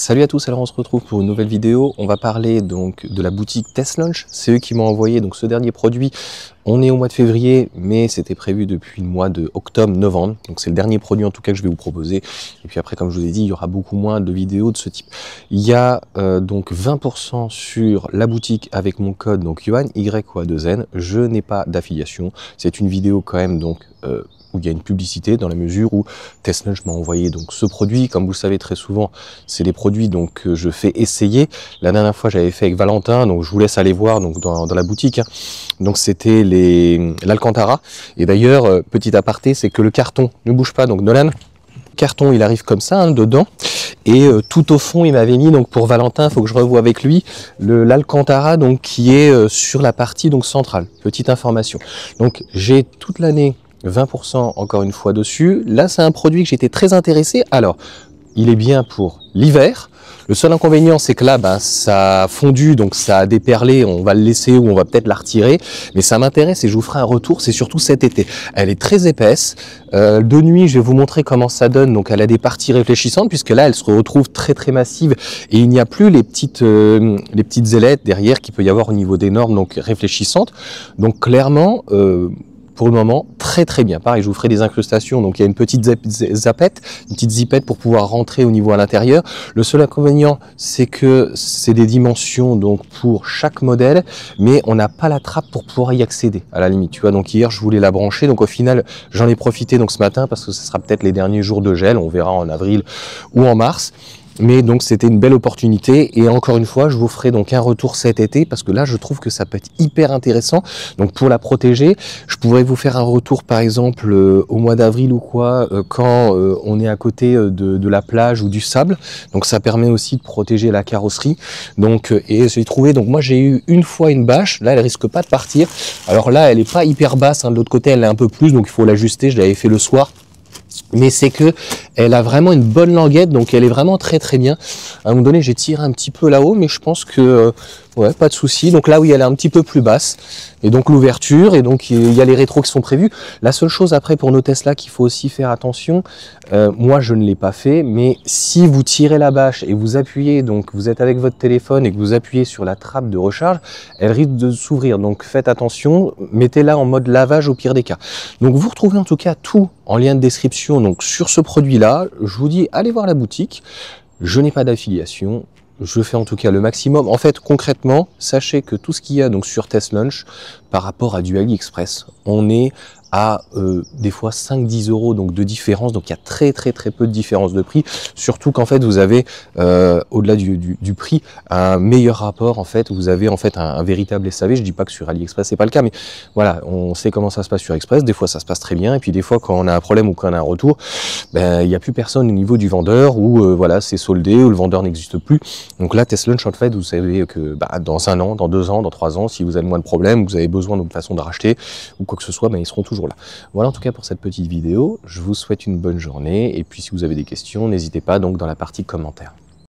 Salut à tous, alors on se retrouve pour une nouvelle vidéo. On va parler donc de la boutique TestLaunch. C'est eux qui m'ont envoyé donc ce dernier produit. On est au mois de février, mais c'était prévu depuis le mois de octobre-novembre. Donc c'est le dernier produit en tout cas que je vais vous proposer. Et puis après, comme je vous ai dit, il y aura beaucoup moins de vidéos de ce type. Il y a donc 20% sur la boutique avec mon code donc Yohan, Y-O-A-2-N. Je n'ai pas d'affiliation. C'est une vidéo quand même donc où il y a une publicité dans la mesure où TestLaunch m'a envoyé donc ce produit. Comme vous le savez très souvent, c'est les produits donc que je fais essayer. La dernière fois, j'avais fait avec Valentin, donc je vous laisse aller voir donc dans la boutique. Hein. Donc c'était l'Alcantara. Et d'ailleurs, petit aparté, c'est que le carton ne bouge pas. Donc Nolan, le carton, il arrive comme ça, hein, dedans. Et tout au fond, il m'avait mis, donc pour Valentin, il faut que je revoie avec lui, l'Alcantara, donc qui est sur la partie donc centrale. Petite information. Donc j'ai toute l'année 20% encore une fois dessus. Là, c'est un produit que j'étais très intéressé. Alors, il est bien pour l'hiver. Le seul inconvénient, c'est que là, ça a fondu, donc ça a déperlé. On va le laisser ou on va peut-être la retirer. Mais ça m'intéresse et je vous ferai un retour. C'est surtout cet été. Elle est très épaisse. De nuit, je vais vous montrer comment ça donne. Donc, elle a des parties réfléchissantes puisque là, elle se retrouve très très massive et il n'y a plus les petites ailettes derrière qu'il peut y avoir au niveau des normes donc réfléchissantes. Donc, clairement. Pour le moment, très très bien. Pareil, je vous ferai des incrustations. Donc il y a une petite zapette, une petite zipette pour pouvoir rentrer au niveau à l'intérieur. Le seul inconvénient, c'est que c'est des dimensions donc pour chaque modèle, mais on n'a pas la trappe pour pouvoir y accéder à la limite. Tu vois, donc hier je voulais la brancher, donc au final j'en ai profité donc ce matin parce que ce sera peut-être les derniers jours de gel. On verra en avril ou en mars. Mais donc c'était une belle opportunité et encore une fois je vous ferai donc un retour cet été parce que là je trouve que ça peut être hyper intéressant. Donc pour la protéger, je pourrais vous faire un retour par exemple au mois d'avril ou quoi quand on est à côté de la plage ou du sable. Donc ça permet aussi de protéger la carrosserie. Donc et j'ai trouvé, donc moi j'ai eu une fois une bâche, là elle risque pas de partir. Alors là elle est pas hyper basse, hein, de l'autre côté elle est un peu plus donc il faut l'ajuster, je l'avais fait le soir. Mais c'est que elle a vraiment une bonne languette, donc elle est vraiment très très bien. À un moment donné, j'ai tiré un petit peu là-haut, mais je pense que ouais, pas de souci. Donc là, oui, elle est un petit peu plus basse. Et donc l'ouverture, et donc il y a les rétros qui sont prévus. La seule chose après pour nos Tesla qu'il faut aussi faire attention, moi je ne l'ai pas fait, mais si vous tirez la bâche et vous appuyez, donc vous êtes avec votre téléphone et que vous appuyez sur la trappe de recharge, elle risque de s'ouvrir. Donc faites attention, mettez-la en mode lavage au pire des cas. Donc vous retrouvez en tout cas tout en lien de description donc sur ce produit-là. Je vous dis, allez voir la boutique. Je n'ai pas d'affiliation. Je fais en tout cas le maximum. En fait, concrètement, sachez que tout ce qu'il y a donc sur TestLaunch par rapport à du AliExpress, on est à des fois 5-10 euros donc de différence, donc il y a très peu de différence de prix, surtout qu'en fait vous avez au-delà du prix un meilleur rapport. En fait vous avez en fait un véritable SAV. Je dis pas que sur AliExpress c'est pas le cas, mais voilà, on sait comment ça se passe sur Express. Des fois ça se passe très bien et puis des fois quand on a un problème ou quand on a un retour, il n'y a plus personne au niveau du vendeur ou voilà, c'est soldé ou le vendeur n'existe plus. Donc là TestLaunch en fait vous savez que dans 1 an, dans 2 ans, dans 3 ans, si vous avez moins de problèmes, vous avez besoin d'une façon de racheter ou quoi que ce soit, ils seront toujours là. Voilà en tout cas pour cette petite vidéo, je vous souhaite une bonne journée et puis si vous avez des questions, n'hésitez pas donc dans la partie commentaires.